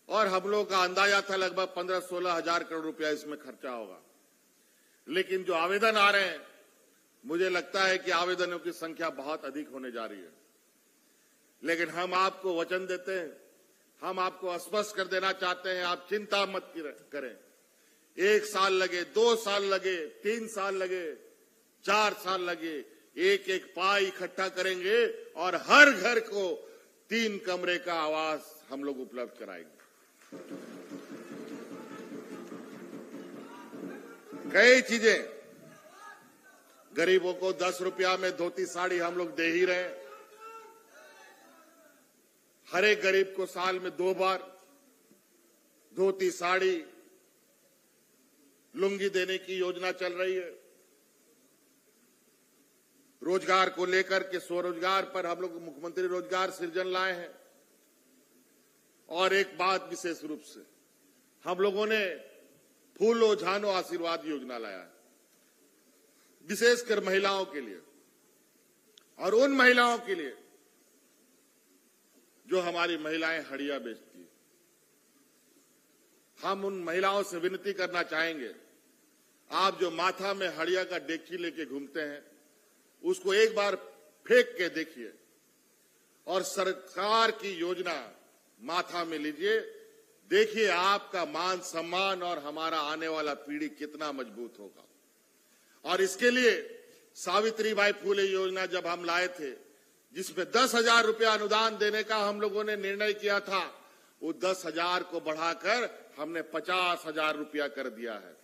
Speaker 1: और हम लोग का अंदाजा था लगभग 15-16 हजार करोड़ रुपया इसमें खर्चा होगा। लेकिन जो आवेदन आ रहे हैं, मुझे लगता है कि आवेदनों की संख्या बहुत अधिक होने जा रही है। लेकिन हम आपको वचन देते हैं, हम आपको आश्वस्त कर देना चाहते हैं, आप चिंता मत करें। 1 साल लगे, 2 साल लगे, 3 साल लगे, 4 साल लगे, एक एक पाई इकट्ठा करेंगे और हर घर को 3 कमरे का आवास हम लोग उपलब्ध कराएंगे। कई चीजें, गरीबों को 10 रुपया में धोती साड़ी हम लोग दे ही रहे हैं। हर एक गरीब को साल में 2 बार धोती साड़ी लुंगी देने की योजना चल रही है। रोजगार को लेकर के स्वरोजगार पर हम लोग मुख्यमंत्री रोजगार सृजन लाए हैं। और एक बात विशेष रूप से हम लोगों ने फूलो झानो आशीर्वाद योजना लाया है, विशेषकर महिलाओं के लिए, और उन महिलाओं के लिए जो हमारी महिलाएं हड़िया बेचती है। हम उन महिलाओं से विनती करना चाहेंगे, आप जो माथा में हड़िया का डेगची लेके घूमते हैं, उसको एक बार फेंक के देखिए और सरकार की योजना माथा में लीजिए। देखिए आपका मान सम्मान और हमारा आने वाला पीढ़ी कितना मजबूत होगा। और इसके लिए सावित्रीबाई फुले योजना जब हम लाए थे, जिसमें 10,000 रुपया अनुदान देने का हम लोगों ने निर्णय किया था, वो 10,000 को बढ़ाकर हमने 50,000 रुपया कर दिया है।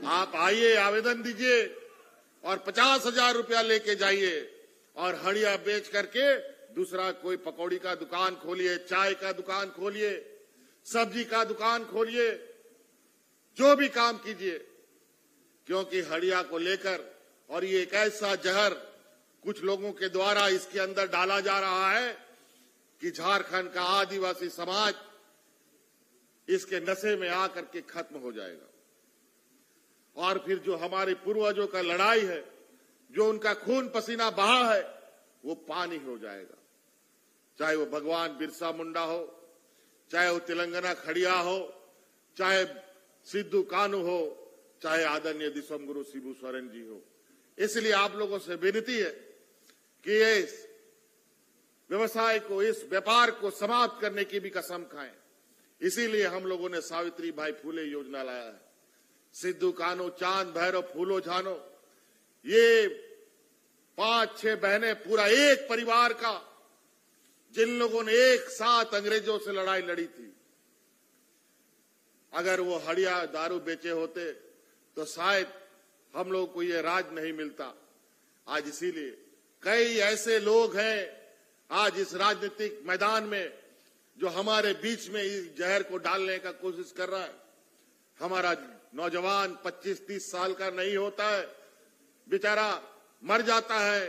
Speaker 1: आप आइए, आवेदन दीजिए और 50,000 रुपया लेके जाइए और हड़िया बेच करके दूसरा कोई पकौड़ी का दुकान खोलिए, चाय का दुकान खोलिए, सब्जी का दुकान खोलिए, जो भी काम कीजिए। क्योंकि हड़िया को लेकर, और ये एक ऐसा जहर कुछ लोगों के द्वारा इसके अंदर डाला जा रहा है कि झारखंड का आदिवासी समाज इसके नशे में आकर के खत्म हो जाएगा। और फिर जो हमारे पूर्वजों का लड़ाई है, जो उनका खून पसीना बहा है, वो पानी हो जाएगा। चाहे वो भगवान बिरसा मुंडा हो, चाहे वो तेलंगाना खड़िया हो, चाहे सिद्धू कानू हो, चाहे आदरणीय दिसम गुरु शिबू सोरेन जी हो। इसलिए आप लोगों से विनती है कि इस व्यवसाय को, इस व्यापार को समाप्त करने की भी कसम खाएं। इसीलिए हम लोगों ने सावित्रीबाई फुले योजना लाया है। सिद्धू कानू, चांद भैरव, फूलो झानो, ये 5-6 बहनें, पूरा एक परिवार का, जिन लोगों ने एक साथ अंग्रेजों से लड़ाई लड़ी थी, अगर वो हड़िया दारू बेचे होते तो शायद हम लोगों को ये राज नहीं मिलता। आज इसीलिए कई ऐसे लोग हैं आज इस राजनीतिक मैदान में जो हमारे बीच में इस जहर को डालने का कोशिश कर रहा है। हमारा नौजवान 25-30 साल का नहीं होता है, बेचारा मर जाता है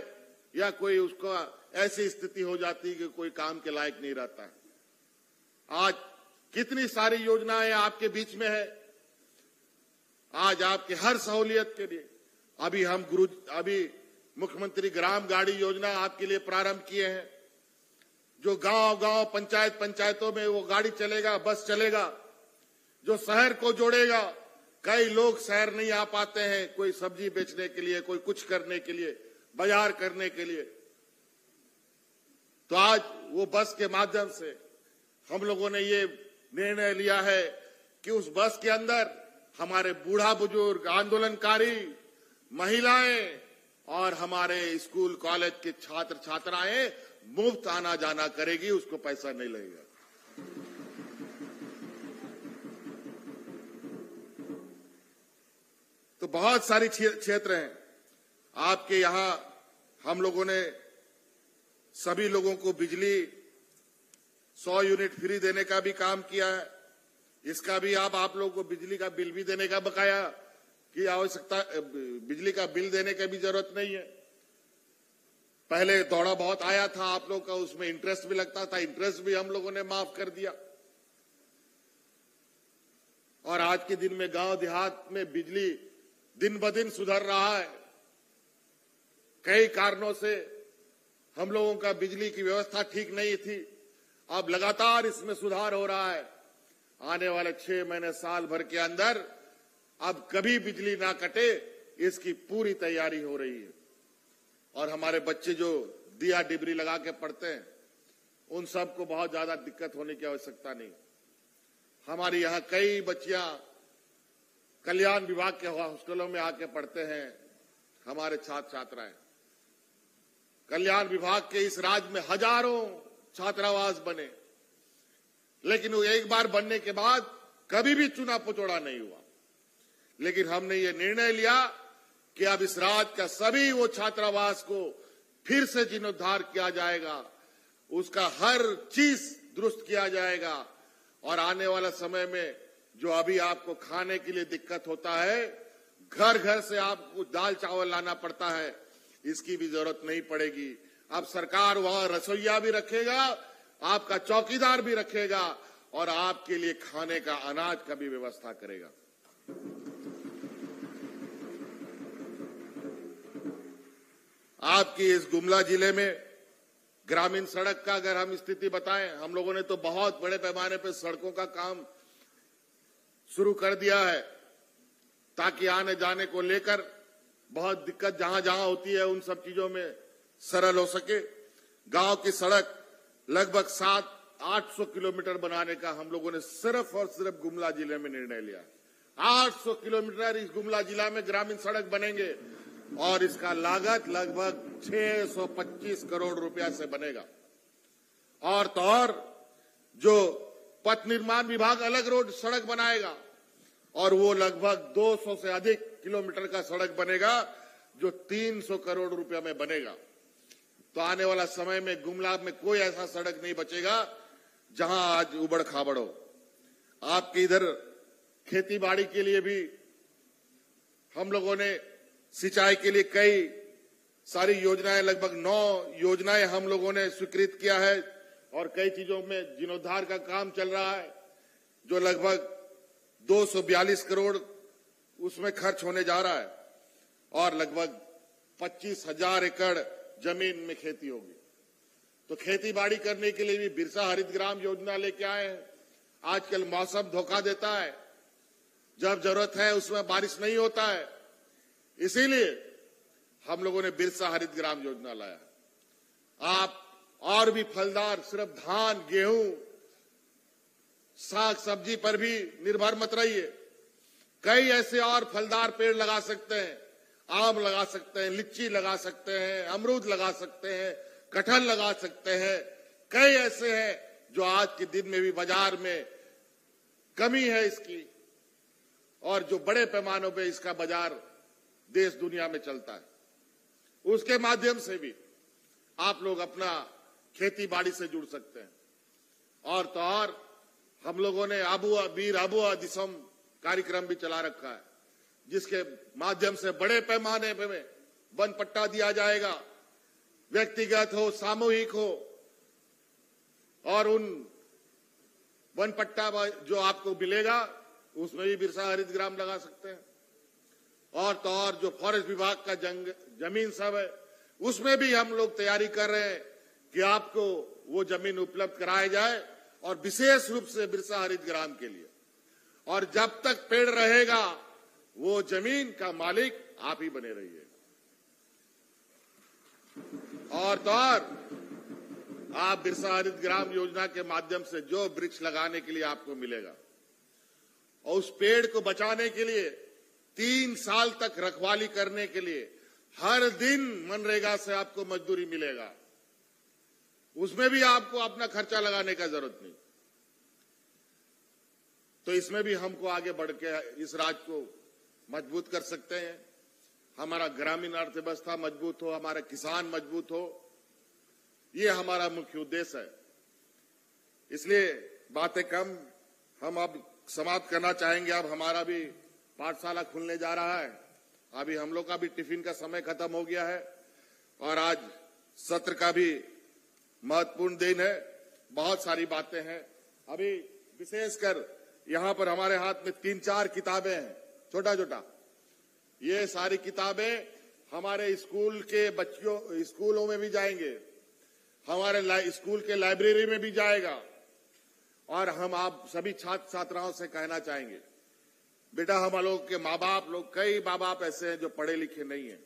Speaker 1: या कोई उसका ऐसी स्थिति हो जाती है कि कोई काम के लायक नहीं रहता है। आज कितनी सारी योजनाएं आपके बीच में है, आज आपके हर सहूलियत के लिए अभी मुख्यमंत्री ग्राम गाड़ी योजना आपके लिए प्रारंभ किए हैं, जो गांव-गांव पंचायतों में वो गाड़ी चलेगा, बस चलेगा, जो शहर को जोड़ेगा। कई लोग शहर नहीं आ पाते हैं, कोई सब्जी बेचने के लिए, कोई कुछ करने के लिए, बाजार करने के लिए, तो आज वो बस के माध्यम से हम लोगों ने ये निर्णय लिया है कि उस बस के अंदर हमारे बूढ़ा बुजुर्ग, आंदोलनकारी, महिलाएं और हमारे स्कूल कॉलेज के छात्र छात्राएं मुफ्त आना जाना करेगी, उसको पैसा नहीं लगेगा। तो बहुत सारी क्षेत्र हैं आपके यहां। हम लोगों ने सभी लोगों को बिजली 100 यूनिट फ्री देने का भी काम किया है। इसका भी आप लोगों को बिजली का बिल भी देने का बकाया की आवश्यकता, बिजली का बिल देने की भी जरूरत नहीं है। पहले दौड़ा बहुत आया था आप लोग का, उसमें इंटरेस्ट भी लगता था, इंटरेस्ट भी हम लोगों ने माफ कर दिया। और आज के दिन में गांव देहात में बिजली दिन ब दिन सुधर रहा है। कई कारणों से हम लोगों का बिजली की व्यवस्था ठीक नहीं थी, अब लगातार इसमें सुधार हो रहा है। आने वाले 6 महीने साल भर के अंदर अब कभी बिजली ना कटे, इसकी पूरी तैयारी हो रही है। और हमारे बच्चे जो दिया डिबरी लगा के पढ़ते हैं, उन सबको बहुत ज्यादा दिक्कत होने की आवश्यकता नहीं। हमारी यहाँ कई बच्चियां कल्याण विभाग के हॉस्टलों में आके पढ़ते हैं, हमारे छात्र छात्राएं। कल्याण विभाग के इस राज्य में हजारों छात्रावास बने, लेकिन वो एक बार बनने के बाद कभी भी चुना पुचोड़ा नहीं हुआ। लेकिन हमने ये निर्णय लिया कि अब इस राज्य का सभी वो छात्रावास को फिर से जीर्णोद्धार किया जाएगा, उसका हर चीज दुरुस्त किया जाएगा। और आने वाला समय में जो अभी आपको खाने के लिए दिक्कत होता है, घर घर से आपको दाल चावल लाना पड़ता है, इसकी भी जरूरत नहीं पड़ेगी। अब सरकार वहां रसोइया भी रखेगा, आपका चौकीदार भी रखेगा और आपके लिए खाने का अनाज का भी व्यवस्था करेगा। आपकी इस गुमला जिले में ग्रामीण सड़क का अगर हम स्थिति बताएं, हम लोगों ने तो बहुत बड़े पैमाने पर सड़कों का काम शुरू कर दिया है, ताकि आने जाने को लेकर बहुत दिक्कत जहां जहां होती है उन सब चीजों में सरल हो सके। गांव की सड़क लगभग 700-800 किलोमीटर बनाने का हम लोगों ने सिर्फ और सिर्फ गुमला जिले में निर्णय लिया। 800 किलोमीटर इस गुमला जिला में ग्रामीण सड़क बनेंगे और इसका लागत लगभग 625 करोड़ रुपया से बनेगा। और तो और जो पथ निर्माण विभाग अलग रोड सड़क बनाएगा और वो लगभग 200 से अधिक किलोमीटर का सड़क बनेगा, जो 300 करोड़ रुपया में बनेगा। तो आने वाला समय में गुमला में कोई ऐसा सड़क नहीं बचेगा जहां आज उबड़ खाबड़ हो। आपके इधर खेती बाड़ी के लिए भी हम लोगों ने सिंचाई के लिए कई सारी योजनाएं, लगभग 9 योजनाएं हम लोगों ने स्वीकृत किया है और कई चीजों में जीर्णोद्धार का काम चल रहा है, जो लगभग 242 करोड़ उसमें खर्च होने जा रहा है और लगभग 25,000 एकड़ जमीन में खेती होगी। तो खेती बाड़ी करने के लिए भी बिरसा हरित ग्राम योजना लेके आए हैं। आजकल मौसम धोखा देता है, जब जरूरत है उसमें बारिश नहीं होता है, इसीलिए हम लोगों ने बिरसा हरित ग्राम योजना लाया। आप और भी फलदार सिर्फ धान, गेहूं, साग सब्जी पर भी निर्भर मत रहिए। कई ऐसे और फलदार पेड़ लगा सकते हैं, आम लगा सकते हैं, लीची लगा सकते हैं, अमरूद लगा सकते हैं, कटहल लगा सकते हैं। कई ऐसे हैं जो आज के दिन में भी बाजार में कमी है इसकी, और जो बड़े पैमानों पे इसका बाजार देश दुनिया में चलता है, उसके माध्यम से भी आप लोग अपना खेती बाड़ी से जुड़ सकते हैं। और तो और हम लोगों ने वीर आबुआ दिसम कार्यक्रम भी चला रखा है, जिसके माध्यम से बड़े पैमाने पे वन पट्टा दिया जाएगा, व्यक्तिगत हो सामूहिक हो, और उन वन पट्टा जो आपको मिलेगा उसमें भी बिरसा हरित ग्राम लगा सकते हैं। और तो और जो फॉरेस्ट विभाग का जमीन सब है उसमें भी हम लोग तैयारी कर रहे हैं कि आपको वो जमीन उपलब्ध कराया जाए, और विशेष रूप से बिरसा हरित ग्राम के लिए। और जब तक पेड़ रहेगा वो जमीन का मालिक आप ही बने रहिए। और तो और आप बिरसा हरित ग्राम योजना के माध्यम से जो वृक्ष लगाने के लिए आपको मिलेगा, और उस पेड़ को बचाने के लिए 3 साल तक रखवाली करने के लिए हर दिन मनरेगा से आपको मजदूरी मिलेगा। उसमें भी आपको अपना खर्चा लगाने का जरूरत नहीं। तो इसमें भी हमको आगे बढ़ के इस राज्य को मजबूत कर सकते हैं। हमारा ग्रामीण अर्थव्यवस्था मजबूत हो, हमारे किसान मजबूत हो, ये हमारा मुख्य उद्देश्य है। इसलिए बातें कम, हम अब समाप्त करना चाहेंगे। अब हमारा भी पाठशाला खुलने जा रहा है। अभी हम लोग का भी टिफिन का समय खत्म हो गया है, और आज सत्र का भी महत्वपूर्ण दिन है। बहुत सारी बातें हैं। अभी विशेषकर यहाँ पर हमारे हाथ में 3-4 किताबें हैं, छोटा छोटा। ये सारी किताबें हमारे स्कूल के बच्चों स्कूलों में भी जाएंगे, हमारे स्कूल के लाइब्रेरी में भी जाएगा। और हम आप सभी छात्र छात्राओं से कहना चाहेंगे, बेटा हम लोग के माँ बाप लोग, कई माँ बाप ऐसे हैं जो पढ़े लिखे नहीं है,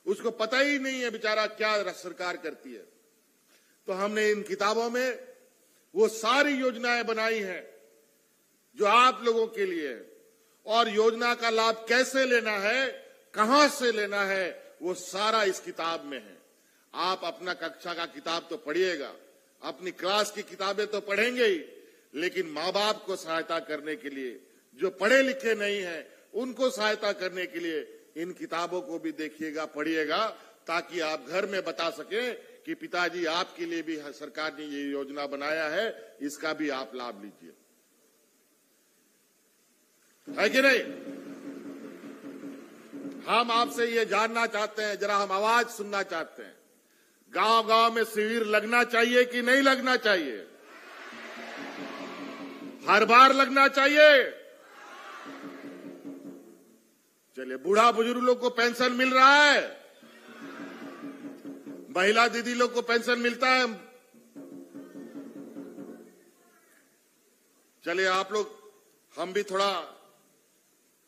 Speaker 1: उसको पता ही नहीं है बेचारा क्या सरकार करती है। तो हमने इन किताबों में वो सारी योजनाएं बनाई हैं जो आप लोगों के लिए है, और योजना का लाभ कैसे लेना है, कहां से लेना है, वो सारा इस किताब में है। आप अपना कक्षा का किताब तो पढ़िएगा, अपनी क्लास की किताबें तो पढ़ेंगे ही, लेकिन माँ बाप को सहायता करने के लिए, जो पढ़े लिखे नहीं है उनको सहायता करने के लिए इन किताबों को भी देखिएगा, पढ़िएगा, ताकि आप घर में बता सके कि पिताजी आपके लिए भी सरकार ने ये योजना बनाया है, इसका भी आप लाभ लीजिए। है कि नहीं? हम आपसे ये जानना चाहते हैं, जरा हम आवाज सुनना चाहते हैं, गांव गांव में शिविर लगना चाहिए कि नहीं लगना चाहिए? हर बार लगना चाहिए। चलिए, बूढ़ा बुजुर्ग लोग को पेंशन मिल रहा है, महिला दीदी लोग को पेंशन मिलता है। चलिए आप लोग, हम भी थोड़ा,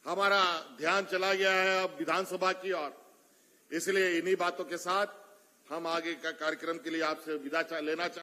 Speaker 1: हमारा ध्यान चला गया है अब विधानसभा की ओर, इसलिए इन्हीं बातों के साथ हम आगे का कार्यक्रम के लिए आपसे विदा लेना चाहते हैं।